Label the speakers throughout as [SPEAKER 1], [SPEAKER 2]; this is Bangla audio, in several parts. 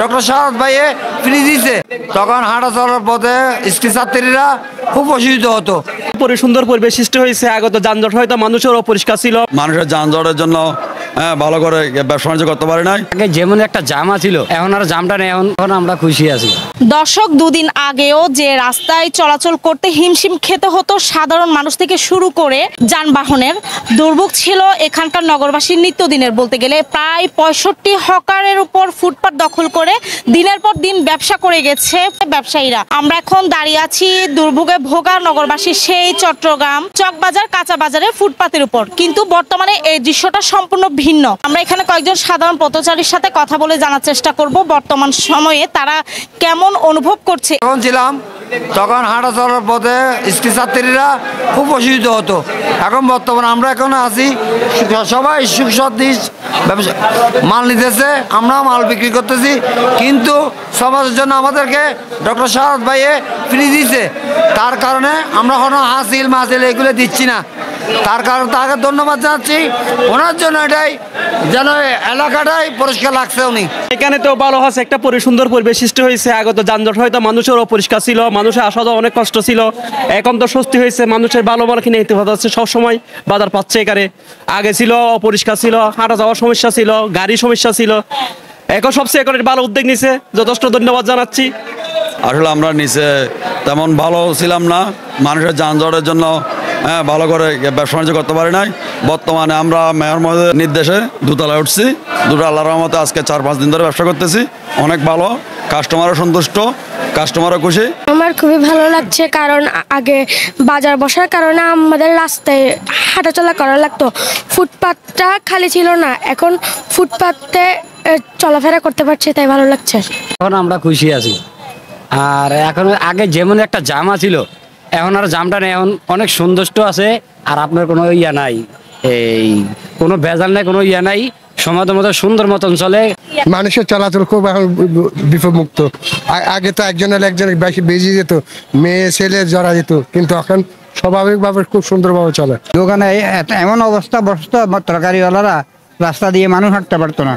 [SPEAKER 1] ডক্টর শাহাদ ভাইয়ে ফ্রি দিছে, তখন হাঁটা চলার পথে স্কুল ছাত্রীরা খুব অসুবিধা হতো।
[SPEAKER 2] সুন্দর পরিবেশ সৃষ্টি হয়েছে। আগত যানজট হয়তো মানুষের অপরিষ্কার ছিল,
[SPEAKER 3] মানুষের যানজটের জন্য ভালো করে ব্যবসা বাণিজ্য করতে পারে নাই।
[SPEAKER 4] আগে যেমন একটা জামা ছিল, এখন আর জামটা নেই, এখন আমরা খুশি আছি।
[SPEAKER 5] দর্শক, দুদিন আগেও যে রাস্তায় চলাচল করতে হিমশিম খেতে হতো সাধারণ মানুষ থেকে শুরু করে যানবাহনের দুর্ভোগ ছিল এখানকার নগরবাসীর নিত্যদিনের। বলতে গেলে প্রায় 65 হকারের উপর ফুটপাত দখল করে দিনের পর দিন ব্যবসা করে গেছে ব্যবসায়ীরা। আমরা এখন দাঁড়িয়ে আছি দুর্ভোগে ভোগা নগরবাসীর সেই চট্টগ্রাম চকবাজার কাঁচা বাজারের ফুটপাতের উপর, কিন্তু বর্তমানে এই দৃশ্যটা সম্পূর্ণ ভিন্ন। আমরা এখানে কয়েকজন সাধারণ পথচারীর সাথে কথা বলে জানার চেষ্টা করব বর্তমান সময়ে তারা কেমন অনুভব করছে।
[SPEAKER 1] যখন ছিলাম তখন হাঁটা চলার পথে স্কুল ছাত্রীরা খুব অসুবিধা হতো। এখন বর্তমানে আমরা এখন আছি, সবাই সুখ সদিশ ব্যবসা মাল নিতেছে, আমরা মাল বিক্রি করতেছি, কিন্তু সমাজের জন্য আমাদেরকে ডক্টর শাহাদ ভাইয়ে ফ্রি দিছে। তার কারণে আমরা কোনো হাসিল মাসিল এগুলো দিচ্ছি না। তার কারণে তাকে ধন্যবাদ জানাচ্ছি। ওনার জন্য এটাই যেন এলাকাটাই পরিষ্কার লাগছে। উনি
[SPEAKER 2] এখানে তো ভালো আছে, একটা সুন্দর পরিবেশ সৃষ্টি হয়েছে। আগত যানজট হয়তো মানুষের অপরিষ্কার ছিল, মানুষের আসা যাওয়া অনেক কষ্ট ছিল। এখন তো স্বস্তি হয়েছে, মানুষের ভালো ভালো কিনে নিতে পারছে, সবসময় বাজার পাচ্ছে এখানে। আগে ছিল অপরিষ্কার ছিল, হাঁটা যাওয়ার সমস্যা ছিল, গাড়ির সমস্যা ছিল। এখন সবচেয়ে এখন ভালো উদ্যোগ নিছে, যথেষ্ট ধন্যবাদ জানাচ্ছি।
[SPEAKER 3] আসলে আমরা নিচে তেমন ভালো ছিলাম না, মানুষের যানজটের জন্য ভালো করে ব্যবসা বাণিজ্য করতে পারি নাই। বর্তমানে আমরা মেয়র মহোদয়ের নির্দেশে দোতলায় উঠছি। দুটো আল্লাহর রহমতে আজকে 4-5 দিন ধরে ব্যবসা করতেছি। অনেক ভালো, কাস্টমারও সন্তুষ্ট, কাস্টমারও খুশি।
[SPEAKER 6] আমার খুবই ভালো লাগছে, কারণ আগে বাজার বসার কারণে আমাদের রাস্তায় হাঁটাচলা করা লাগতো, ফুটপাতটা খালি ছিল না। এখন ফুটপাতে চলাফেরা করতে পারছি, তাই ভালো লাগছে।
[SPEAKER 4] এখন আমরা খুশি আছি। আর এখন আগে যেমন একটা জামা ছিল, এখন আর জামটা নেই, এখন অনেক সন্তুষ্ট আছে। আর আপনার কোনো ইয়া নাই, এই কোনো ভেজাল নাই, কোনো ইয়া নাই, সময় মতো সুন্দর মতন চলে।
[SPEAKER 7] মানুষের চলাচল খুব এখন বিপদমুক্ত। আগে তো একজন বেশি বেজে যেত, মেয়ে ছেলে জড়া যেত, কিন্তু এখন স্বাভাবিকভাবে খুব সুন্দরভাবে চলে।
[SPEAKER 8] দোকানে এমন অবস্থা বসতো, তরকারিওয়ালারা রাস্তা দিয়ে মানুষ হাঁটতে পারতো না।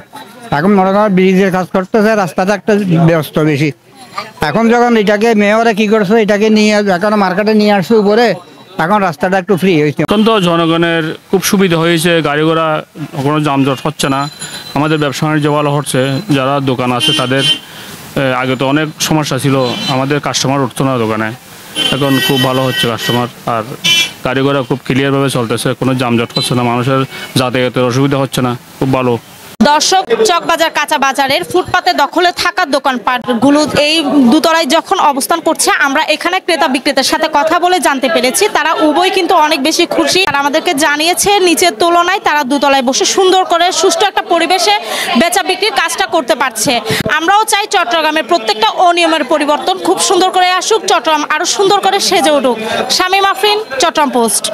[SPEAKER 8] এখন মনে করেন ব্রিজের কাজ করতেছে, রাস্তাটা একটা ব্যস্ত বেশি। এখন যখন এটাকে মেয়রে কি করছে, এটাকে নিয়ে এখন মার্কেটে নিয়ে আসছে উপরে, এখন রাস্তাটা একটু ফ্রি হয়েছে।
[SPEAKER 9] এখন তো জনগণের খুব সুবিধা হয়েছে, গাড়ি ঘোড়া কোনো যানজট হচ্ছে না, আমাদের ব্যবসা বাণিজ্য ভালো হচ্ছে। যারা দোকান আছে তাদের আগে তো অনেক সমস্যা ছিল, আমাদের কাস্টমার উঠতো না দোকানে, এখন খুব ভালো হচ্ছে কাস্টমার। আর গাড়ি ঘোড়া খুব ক্লিয়ারভাবে চলতেছে, কোনো যানজট হচ্ছে না, মানুষের যাতায়াতের অসুবিধা হচ্ছে না, খুব ভালো।
[SPEAKER 5] দর্শক, চকবাজার কাঁচা বাজারের ফুটপাতে দখলে থাকা দোকানপাটগুলো এই দুতলায় যখন অবস্থান করছে, আমরা এখানে ক্রেতা বিক্রেতার সাথে কথা বলে জানতে পেরেছি তারা উভয় কিন্তু অনেক বেশি খুশি। তারা আমাদেরকে জানিয়েছে নিচের তুলনায় তারা দুতলায় বসে সুন্দর করে সুষ্ঠু একটা পরিবেশে বেচা বিক্রির কাজটা করতে পারছে। আমরাও চাই চট্টগ্রামের প্রত্যেকটা অনিয়মের পরিবর্তন খুব সুন্দর করে আসুক, চট্টগ্রাম আরো সুন্দর করে সেজে উঠুক। শামীম আফরিন, চট্টগ্রাম পোস্ট।